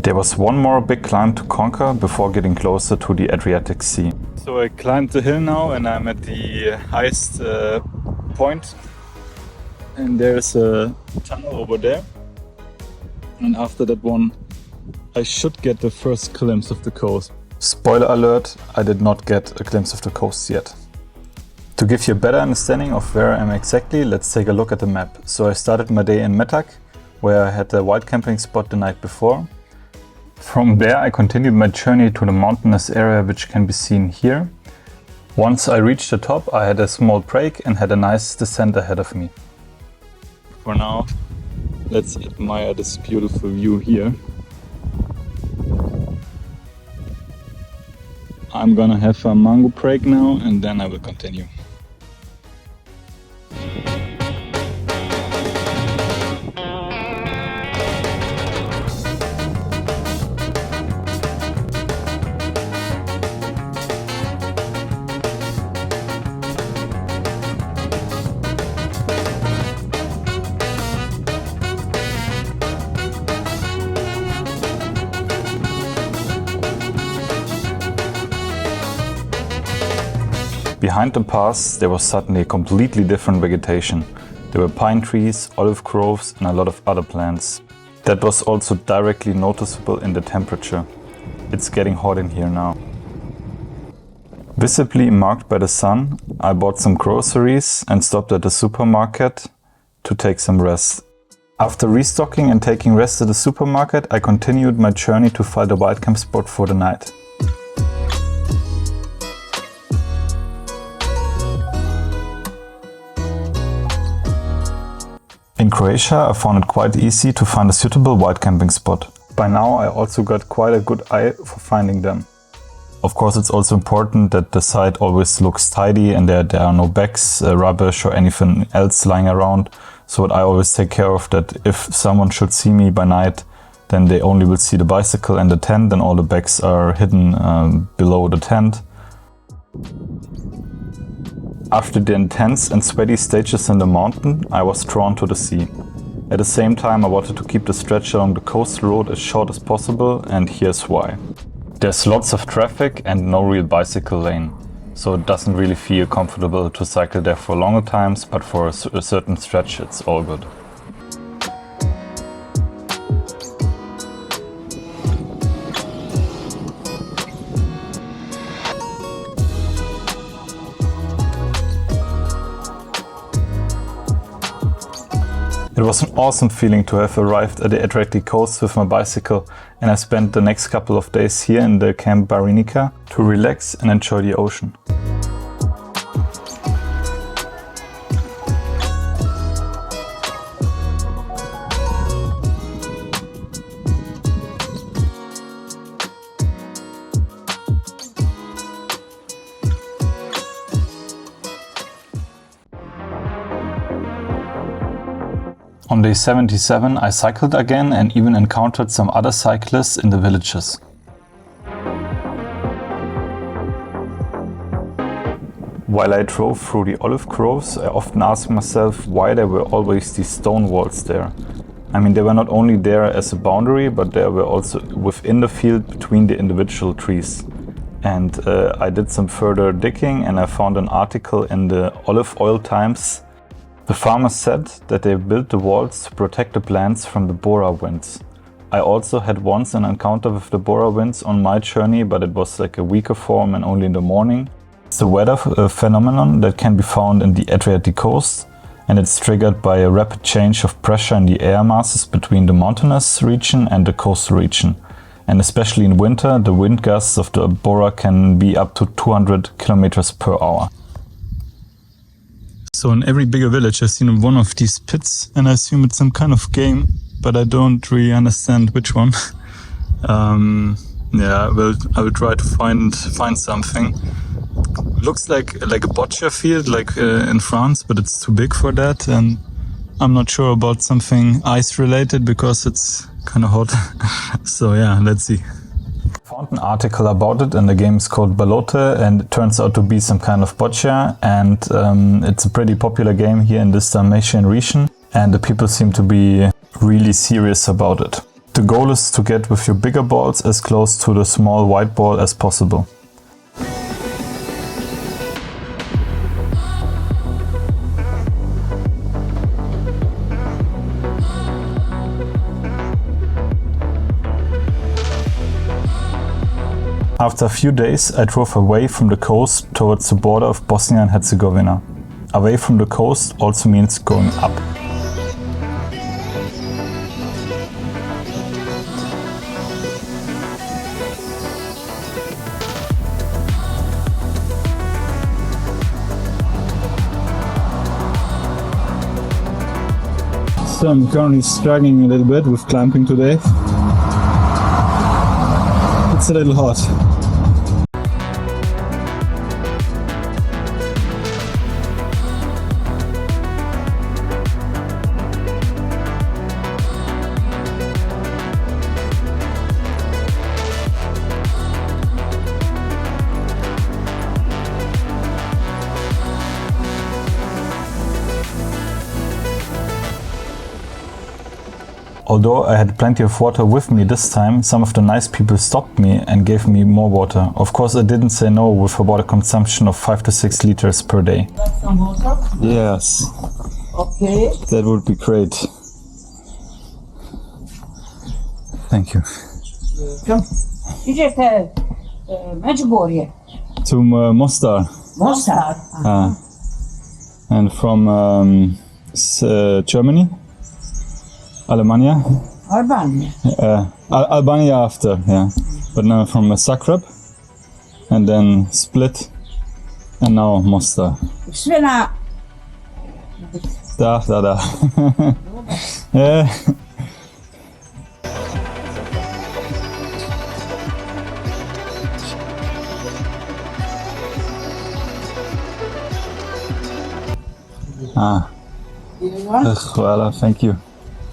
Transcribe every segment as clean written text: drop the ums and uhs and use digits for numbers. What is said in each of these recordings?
There was one more big climb to conquer before getting closer to the Adriatic Sea. So I climbed the hill now and I'm at the highest point. And there's a tunnel over there. And after that one, I should get the first glimpse of the coast. Spoiler alert, I did not get a glimpse of the coast yet. To give you a better understanding of where I am exactly, let's take a look at the map. So I started my day in Metak, where I had a wild camping spot the night before. From there I continued my journey to the mountainous area, which can be seen here. Once I reached the top, I had a small break and had a nice descent ahead of me. For now, let's admire this beautiful view here. I'm gonna have a mango break now and then I will continue. Behind the pass there was suddenly a completely different vegetation. There were pine trees, olive groves and a lot of other plants. That was also directly noticeable in the temperature. It's getting hot in here now. Visibly marked by the sun, I bought some groceries and stopped at the supermarket to take some rest. After restocking and taking rest at the supermarket, I continued my journey to find a wild camp spot for the night. In Croatia, I found it quite easy to find a suitable wild camping spot. By now I also got quite a good eye for finding them. Of course, it's also important that the site always looks tidy and there are no bags, rubbish or anything else lying around. So what I always take care of, that if someone should see me by night, then they only will see the bicycle and the tent, and all the bags are hidden below the tent. After the intense and sweaty stages in the mountain, I was drawn to the sea. At the same time, I wanted to keep the stretch along the coastal road as short as possible, and here's why. There's lots of traffic and no real bicycle lane, so it doesn't really feel comfortable to cycle there for longer times, but for a certain stretch it's all good. It was an awesome feeling to have arrived at the Adriatic coast with my bicycle, and I spent the next couple of days here in the Camp Barinica to relax and enjoy the ocean. On day 77 I cycled again and even encountered some other cyclists in the villages. While I drove through the olive groves, I often asked myself why there were always these stone walls there. I mean, they were not only there as a boundary, but they were also within the field between the individual trees. And I did some further digging and I found an article in the Olive Oil Times. The farmers said that they built the walls to protect the plants from the bora winds. I also had once an encounter with the bora winds on my journey, but it was like a weaker form and only in the morning. It's a weather phenomenon that can be found in the Adriatic coast, and it's triggered by a rapid change of pressure in the air masses between the mountainous region and the coastal region. And especially in winter, the wind gusts of the bora can be up to 200 kilometers per hour. So in every bigger village I've seen one of these pits, and I assume it's some kind of game, but I don't really understand which one. Yeah, I will try to find something. Looks like a bocce field, like in France, but it's too big for that, and I'm not sure about something ice related because it's kind of hot. So yeah, let's see. I found an article about it, and the game is called Balote, and it turns out to be some kind of bocce, and it's a pretty popular game here in this Dalmatian region, and the people seem to be really serious about it. The goal is to get with your bigger balls as close to the small white ball as possible. After a few days, I drove away from the coast towards the border of Bosnia and Herzegovina. Away from the coast also means going up. So I'm currently struggling a little bit with climbing today. It's a little hot. Although I had plenty of water with me this time, some of the nice people stopped me and gave me more water. Of course I didn't say no with a water consumption of 5 to 6 liters per day. Some water? Yes. Okay. That would be great. Thank you. Idete Međugorje? To Mostar. Mostar. And from Germany? Alemania? Albania. Albania after, yeah. But now from Zagreb, and then Split, and now Mostar. Sve na... Da. Yeah. Well, thank you.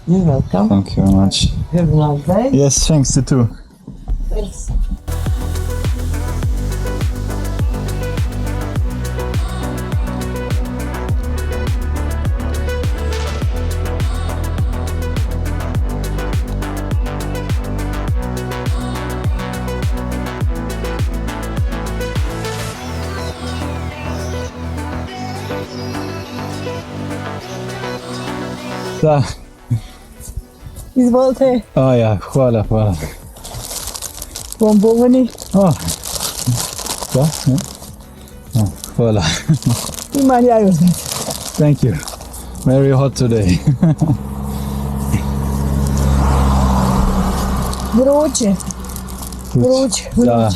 You're welcome. Thank you very much. Have a nice day. Yes, thanks, you too. Thanks. Da. Izvolite. Ja, hvala. Bombovani. Da? Ja. Hvala. Imam ja još. Thank you. Very hot today. Vruće. Da.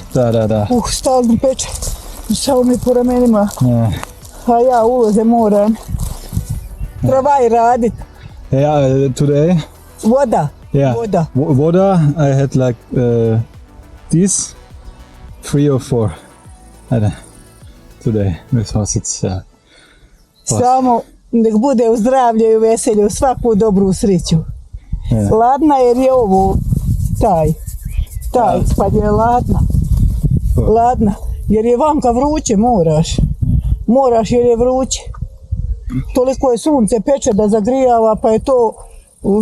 Stalno peče. Samo mi po ramenima. A ja uloze moram. Travaj radit. Yeah, today? Voda. Yeah. Voda, I had like these 3 or 4. I don't know. Today, because it's Samo nek bude u zdravlju i u veselju, svaku dobru sreću. Yeah. Ladna jer je ovo taj spad je ladna. Ladna, jer je vanka vruće, moraš jer je vruće. Toliko je sunce peče da zagrijava, pa je to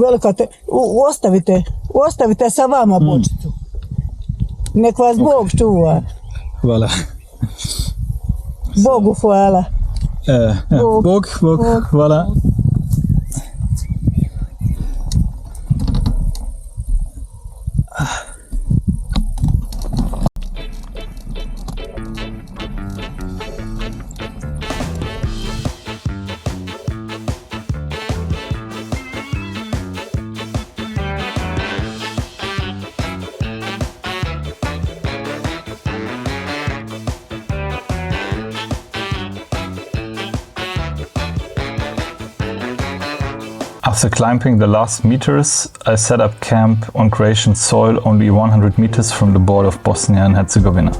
velika ostavite sa vama bočicu. Nek vas Bog čuva. Hvala. Bogu hvala. Bog, hvala. After climbing the last meters, I set up camp on Croatian soil only 100 meters from the border of Bosnia and Herzegovina.